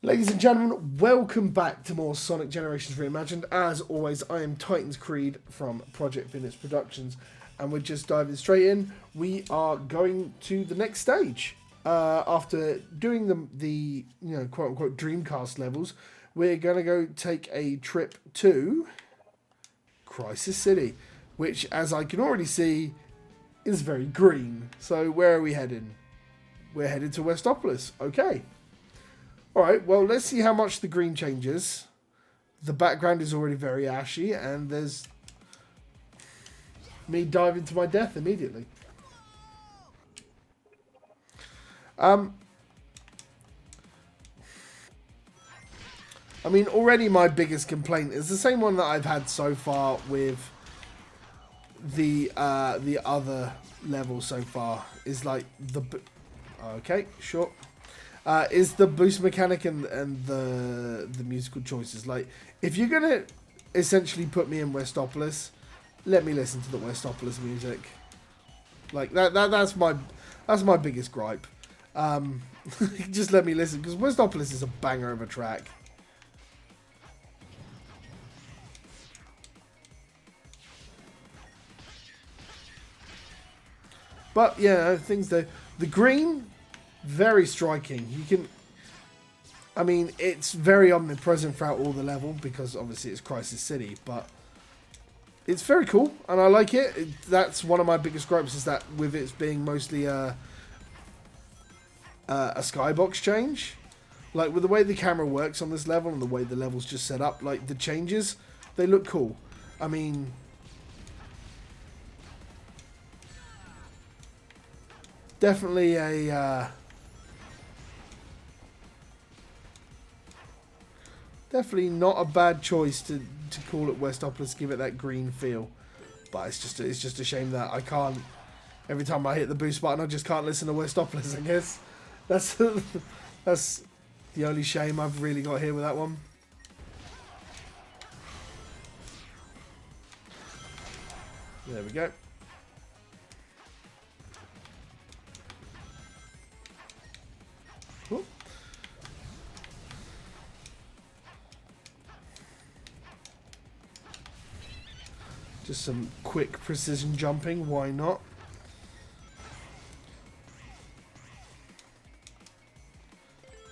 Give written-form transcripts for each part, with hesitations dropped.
Ladies and gentlemen, welcome back to more Sonic Generations Reimagined. As always, I am Titans Creed from Project Phoenix Productions, and we're just diving straight in. We are going to the next stage. After doing the quote unquote Dreamcast levels, we're going to go take a trip to Crisis City, which, as I can already see, is very green. So where are we heading? We're headed to Westopolis. Okay. Alright, well, let's see how much the green changes. The background is already very ashy, and there's me diving to my death immediately. I mean, already my biggest complaint is the same one that I've had so far with the other levels so far. Is like the... Okay, sure. Is the boost mechanic and the musical choices. Like, if you're gonna essentially put me in Westopolis, let me listen to the Westopolis music. Like that's my biggest gripe. Just let me listen, because Westopolis is a banger of a track. But yeah, things the green. Very striking. You can... I mean, it's very omnipresent throughout all the level, because obviously it's Crisis City, but it's very cool, and I like it. That's one of my biggest gripes, is that with it being mostly a skybox change. Like, with the way the camera works on this level, and the way the level's just set up, like, the changes, they look cool. I mean... Definitely a... Definitely not a bad choice to call it Westopolis, give it that green feel. But it's just a shame that I can't, every time I hit the boost button, I just can't listen to Westopolis, I guess. That's the only shame I've really got here with that one. There we go. Cool. Just some quick precision jumping, why not?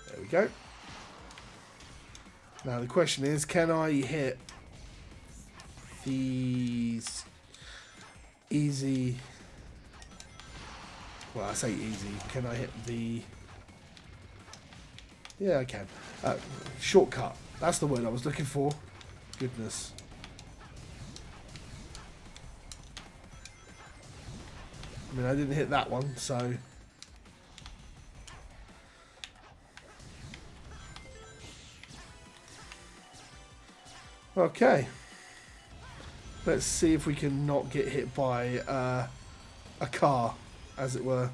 There we go. Now the question is, can I hit these easy... Well, I say easy. Can I hit the... Yeah, I can. Shortcut. That's the word I was looking for. Goodness. I mean, I didn't hit that one, so... Okay. Let's see if we can not get hit by a car, as it were.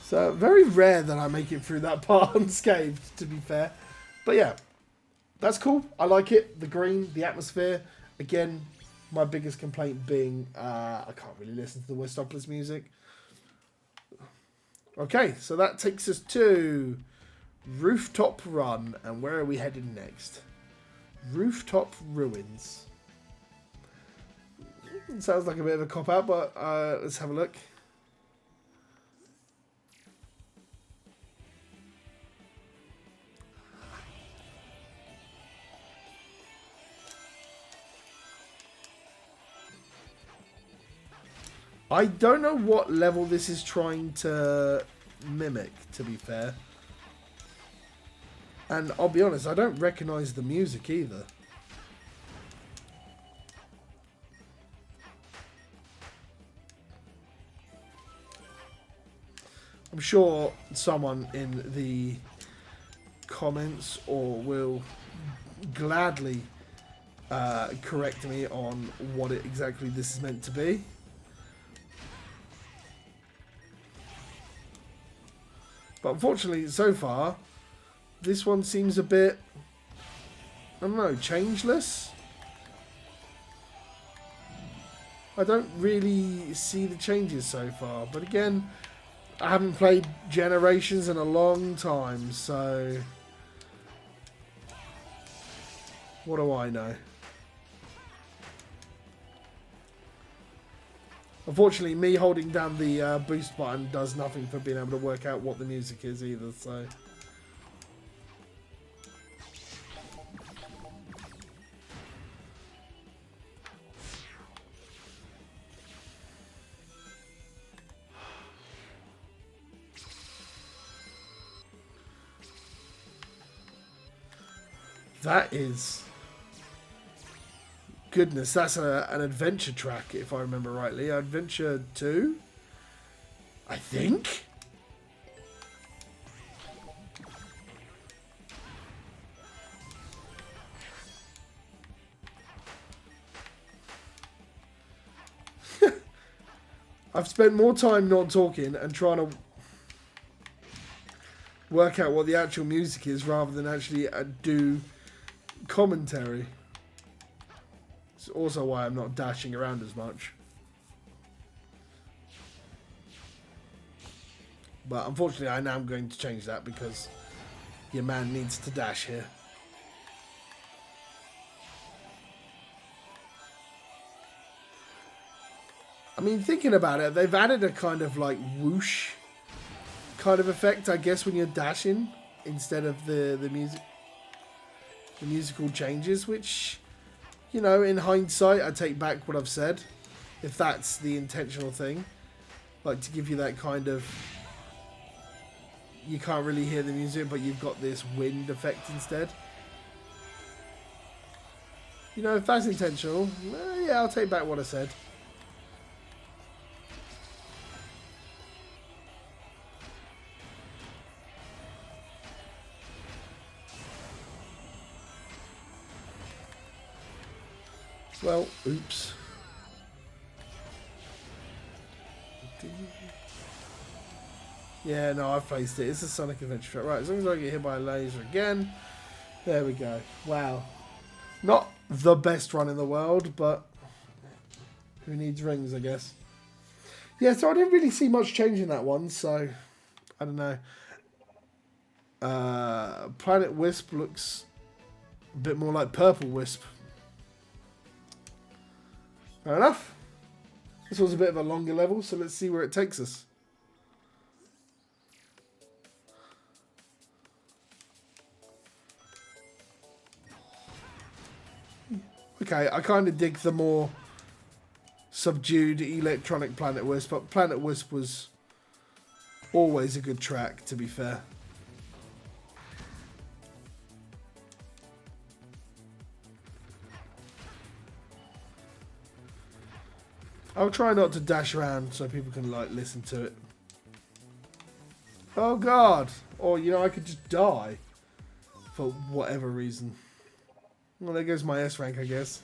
So, very rare that I make it through that part unscathed, to be fair. But yeah, that's cool. I like it. The green, the atmosphere. Again, my biggest complaint being I can't really listen to the Westopolis music. Okay, so that takes us to Rooftop Run. And where are we headed next? Rooftop Ruins. It sounds like a bit of a cop-out, but let's have a look. I don't know what level this is trying to mimic, to be fair. And I'll be honest, I don't recognise the music either. I'm sure someone in the comments or will gladly correct me on what exactly this is meant to be. But unfortunately, so far, this one seems a bit, I don't know, changeless? I don't really see the changes so far. But again, I haven't played Generations in a long time, so what do I know? Unfortunately, me holding down the boost button does nothing for being able to work out what the music is either, so... That is... Goodness, that's an adventure track, if I remember rightly. Adventure 2? I think? I've spent more time not talking and trying to work out what the actual music is rather than actually do commentary. It's also why I'm not dashing around as much. But unfortunately, I am going to change that because your man needs to dash here. I mean, thinking about it, they've added a kind of like whoosh kind of effect, I guess, when you're dashing instead of the musical changes, which, you know, in hindsight, I take back what I've said, if that's the intentional thing, like to give you that kind of, you can't really hear the music, but you've got this wind effect instead. You know, if that's intentional, yeah, I'll take back what I said. Well, oops. Yeah, no, I've placed it. It's a Sonic Adventure track. Right, as long as I get hit by a laser again. There we go. Wow. Not the best run in the world, but who needs rings, I guess. Yeah, so I didn't really see much change in that one, so I don't know. Planet Wisp looks a bit more like Purple Wisp. Fair enough. This was a bit of a longer level, so let's see where it takes us. Okay, I kind of dig the more subdued electronic Planet Wisp, but Planet Wisp was always a good track, to be fair. I'll try not to dash around so people can, like, listen to it. Oh, God. Or, you know, I could just die for whatever reason. Well, there goes my S rank, I guess.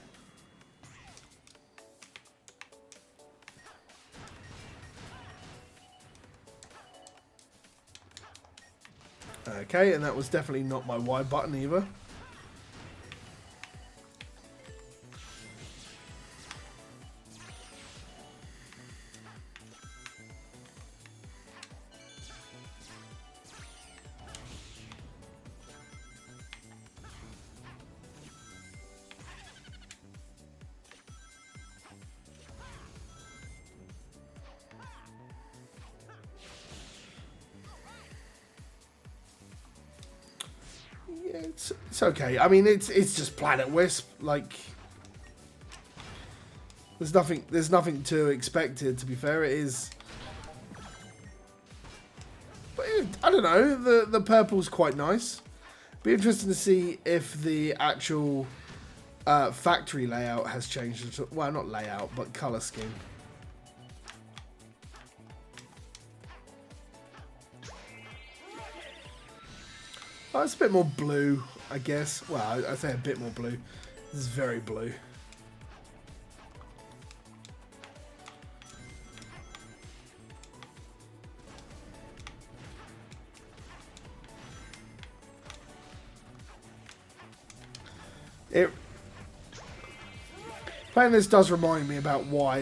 Okay, and that was definitely not my Y button either. It's okay. I mean, it's just Planet Wisp. Like, there's nothing to expect here. To be fair, it is. But I don't know. The purple's quite nice. Be interesting to see if the actual factory layout has changed. Well, not layout, but color scheme. Oh, it's a bit more blue, I guess. Well, I say a bit more blue. This is very blue. Playing this does remind me about why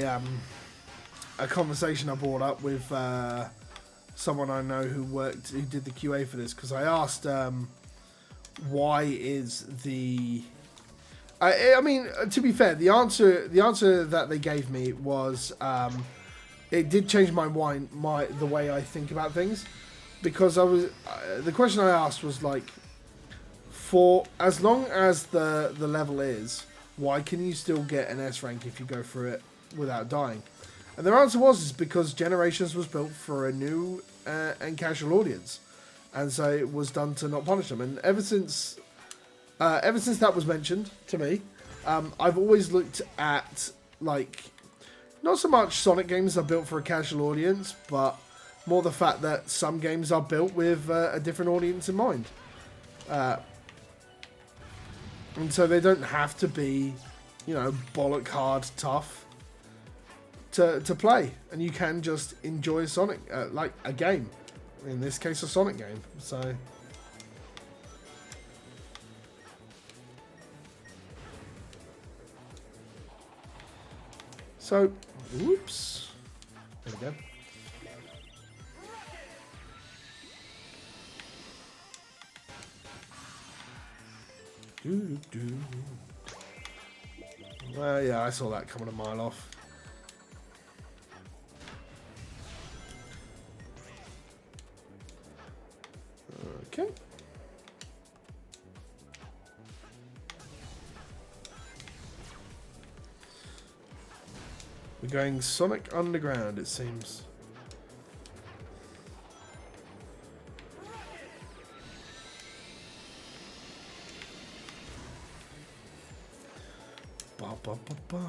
a conversation I brought up with someone I know who did the QA for this, because I asked why is the I mean, to be fair, the answer that they gave me was it did change my the way I think about things, because I was the question I asked was like, for as long as the level is, why can you still get an S rank if you go through it without dying? And their answer was because Generations was built for a new and casual audience, and so it was done to not punish them. And ever since that was mentioned to me, I've always looked at, like, not so much Sonic games are built for a casual audience, but more the fact that some games are built with a different audience in mind. And so they don't have to be, you know, bollock hard tough to play. And you can just enjoy Sonic, like a game. In this case, a Sonic game. So, whoops. There we go. Well, yeah, I saw that coming a mile off. Okay. We're going Sonic Underground, it seems. Ba, ba, ba, ba.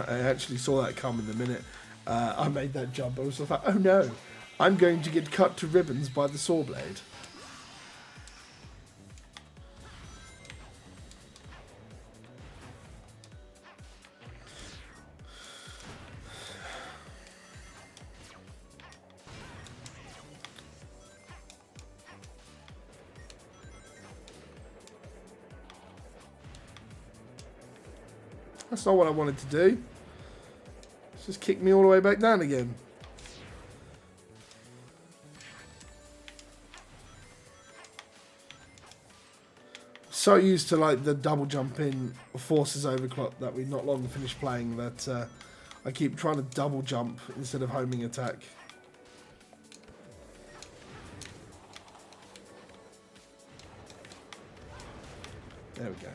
I actually saw that coming the minute I made that jump. I was like, oh no, I'm going to get cut to ribbons by the saw blade. That's not what I wanted to do. It's just kicked me all the way back down again. So used to like the double jump in Forces Overclock that we not long finished playing that I keep trying to double jump instead of homing attack. There we go.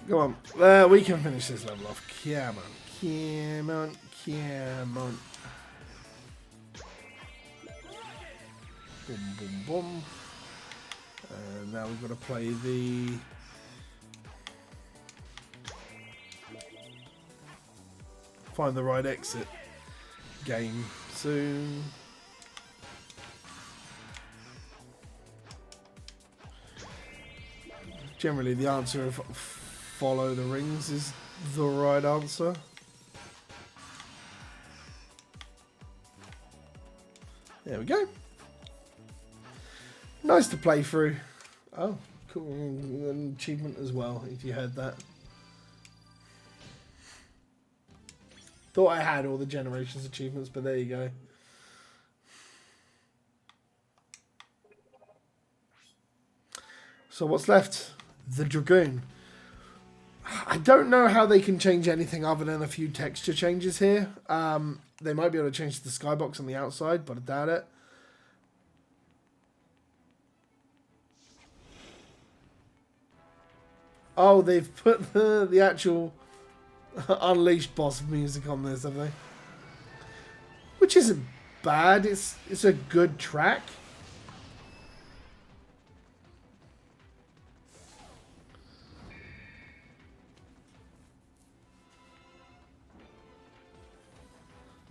Come on, we can finish this level off. Come on, come on, come on. Boom, boom, boom. And now we've got to play the... Find the right exit game soon. Generally, the answer of follow the rings is the right answer. There we go. Nice to play through. Oh, cool. An achievement as well, if you heard that. Thought I had all the Generations achievements, but there you go. So what's left? The Dragoon. I don't know how they can change anything other than a few texture changes here. They might be able to change the skybox on the outside, but I doubt it. Oh, they've put the actual Unleashed boss music on this, have they? which isn't bad. It's a good track.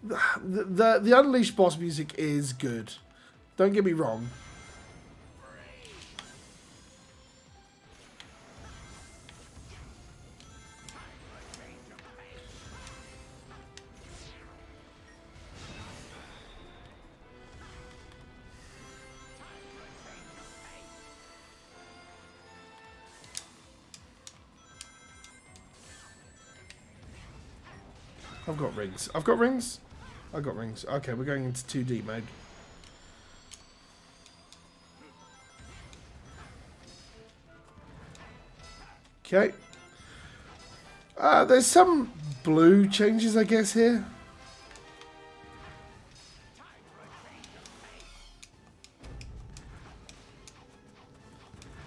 The Unleashed boss music is good. Don't get me wrong. I've got rings. I've got rings? I've got rings. Okay, we're going into 2D mode. Okay. There's some blue changes, I guess, here.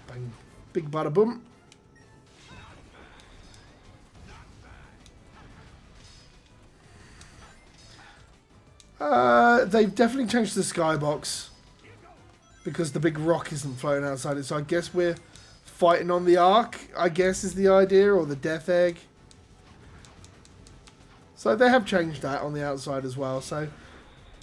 Bang. Big bada boom. They've definitely changed the skybox because the big rock isn't floating outside it. So I guess we're fighting on the Ark, I guess is the idea, or the Death Egg. So they have changed that on the outside as well. So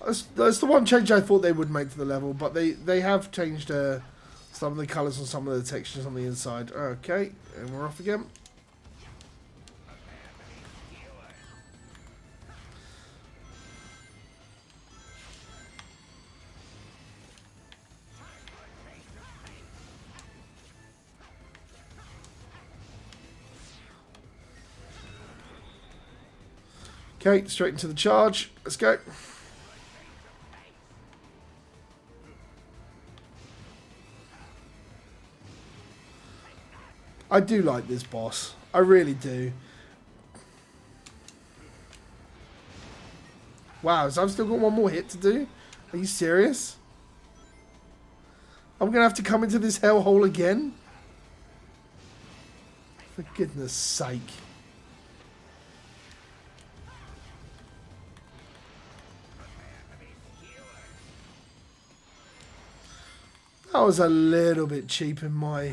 that's the one change I thought they would make to the level, but they have changed some of the colours on some of the textures on the inside. Okay, and we're off again. Okay, straight into the charge. Let's go. I do like this boss. I really do. Wow, so I've still got one more hit to do? Are you serious? I'm going to have to come into this hellhole again? For goodness sake. That was a little bit cheap in my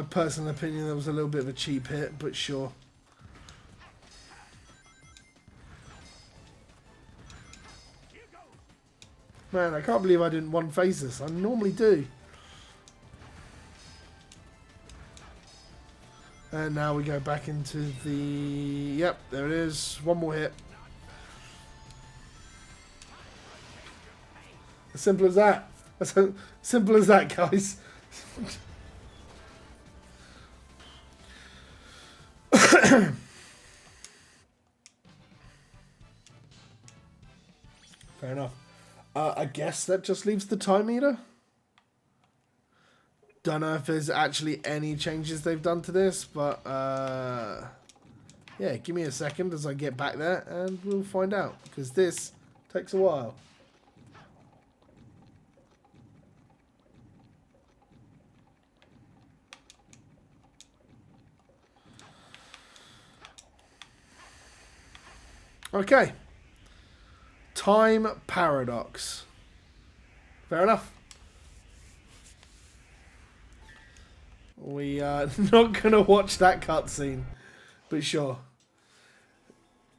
personal opinion. That was a little bit of a cheap hit, but sure. Man, I can't believe I didn't one-phase this. I normally do. And now we go back into the... Yep, there it is. One more hit. As simple as that. As simple as that, guys. Fair enough. I guess that just leaves the time meter. Don't know if there's actually any changes they've done to this, but yeah, give me a second as I get back there and we'll find out, because this takes a while. Okay. Time paradox. Fair enough. We are not going to watch that cutscene, but sure.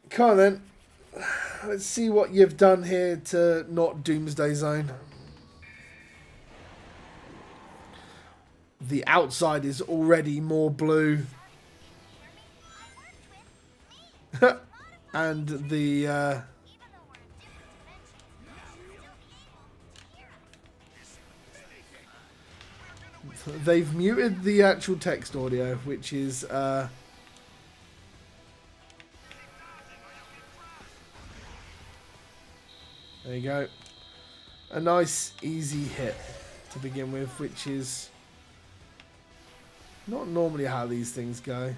Come on then. Let's see what you've done here to not Doomsday Zone. The outside is already more blue. And the... they've muted the actual text audio, which is... there you go. A nice, easy hit to begin with, which is not normally how these things go.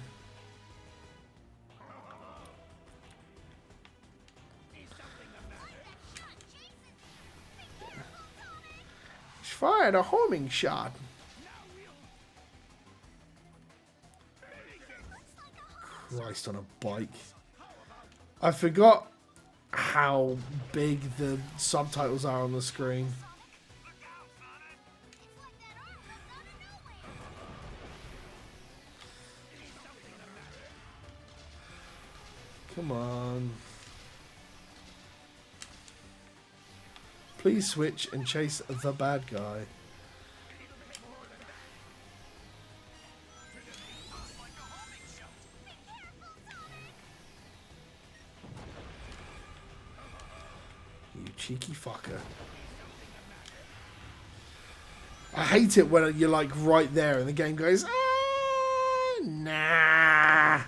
Fired a homing shot. Christ on a bike. I forgot how big the subtitles are on the screen. Come on. Please switch and chase the bad guy. You cheeky fucker. I hate it when you're like right there and the game goes, ah, nah.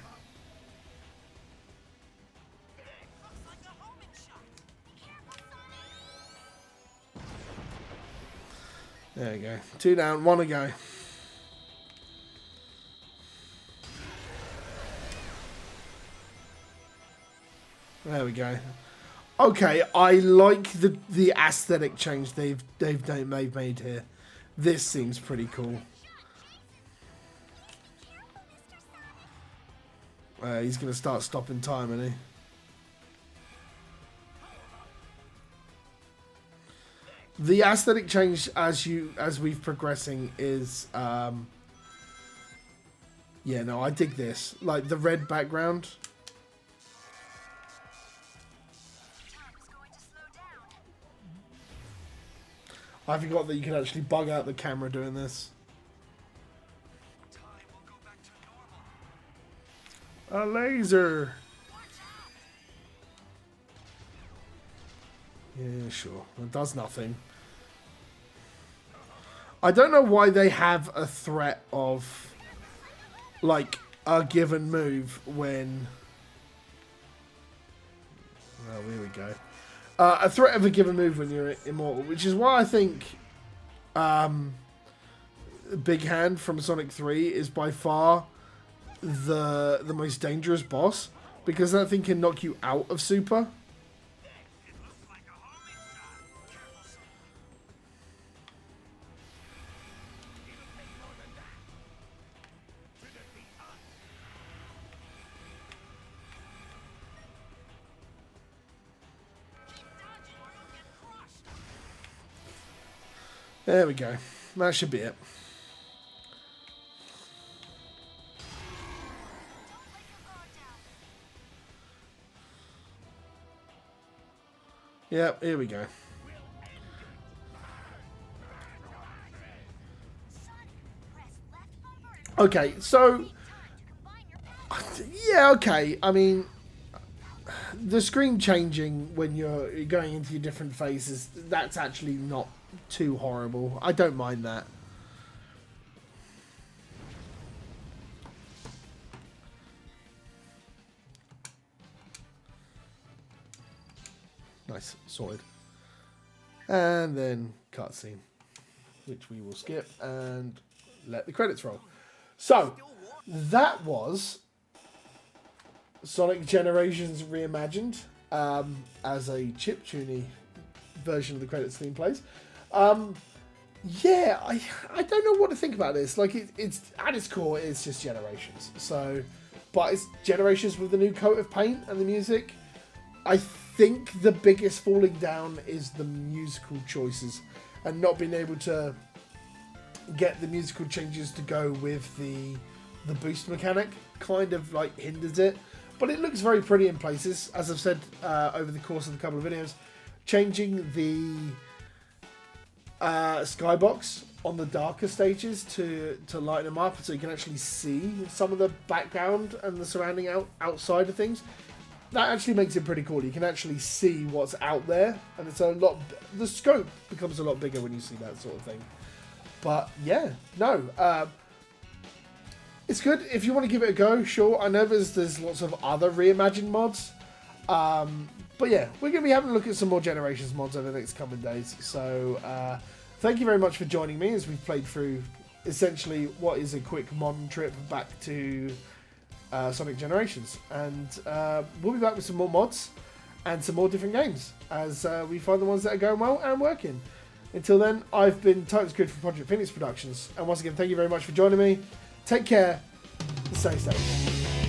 There you go. 2 down, 1 to go. There we go. Okay, I like the aesthetic change they've made here. This seems pretty cool. He's gonna start stopping time, isn't he? The aesthetic change as we've progressing is yeah, no, I dig this. Like the red background. I forgot that you can actually bug out the camera doing this. A laser. Yeah, sure. It does nothing. I don't know why they have a threat of, like, a given move when... Oh, here we go. A threat of a given move when you're immortal, which is why I think Big Hand from Sonic 3 is by far the most dangerous boss, because that thing can knock you out of Super. There we go. That should be it. Yep, here we go. Okay, so... Yeah, okay. I mean... The screen changing when you're going into your different phases, that's actually not too horrible. I don't mind that. Nice, sorted. And then cutscene, which we will skip and let the credits roll. So, that was Sonic Generations Reimagined as a chiptune version of the credits theme plays. Yeah, I don't know what to think about this. Like, it's at its core, it's just Generations. So, but it's Generations with a new coat of paint and the music. I think the biggest falling down is the musical choices and not being able to get the musical changes to go with the boost mechanic. Kind of like hinders it. But it looks very pretty in places, as I've said over the course of a couple of videos. Changing the skybox on the darker stages to lighten them up so you can actually see some of the background and the surrounding outside of things. That actually makes it pretty cool. You can actually see what's out there, and it's a lot. The scope becomes a lot bigger when you see that sort of thing. But yeah, no. It's good. If you want to give it a go, sure. I know there's lots of other reimagined mods. But yeah, we're going to be having a look at some more Generations mods over the next coming days. So thank you very much for joining me as we've played through essentially what is a quick modern trip back to Sonic Generations. And we'll be back with some more mods and some more different games as we find the ones that are going well and working. Until then, I've been Titans Grid from Project Phoenix Productions. And once again, thank you very much for joining me. Take care. Stay safe.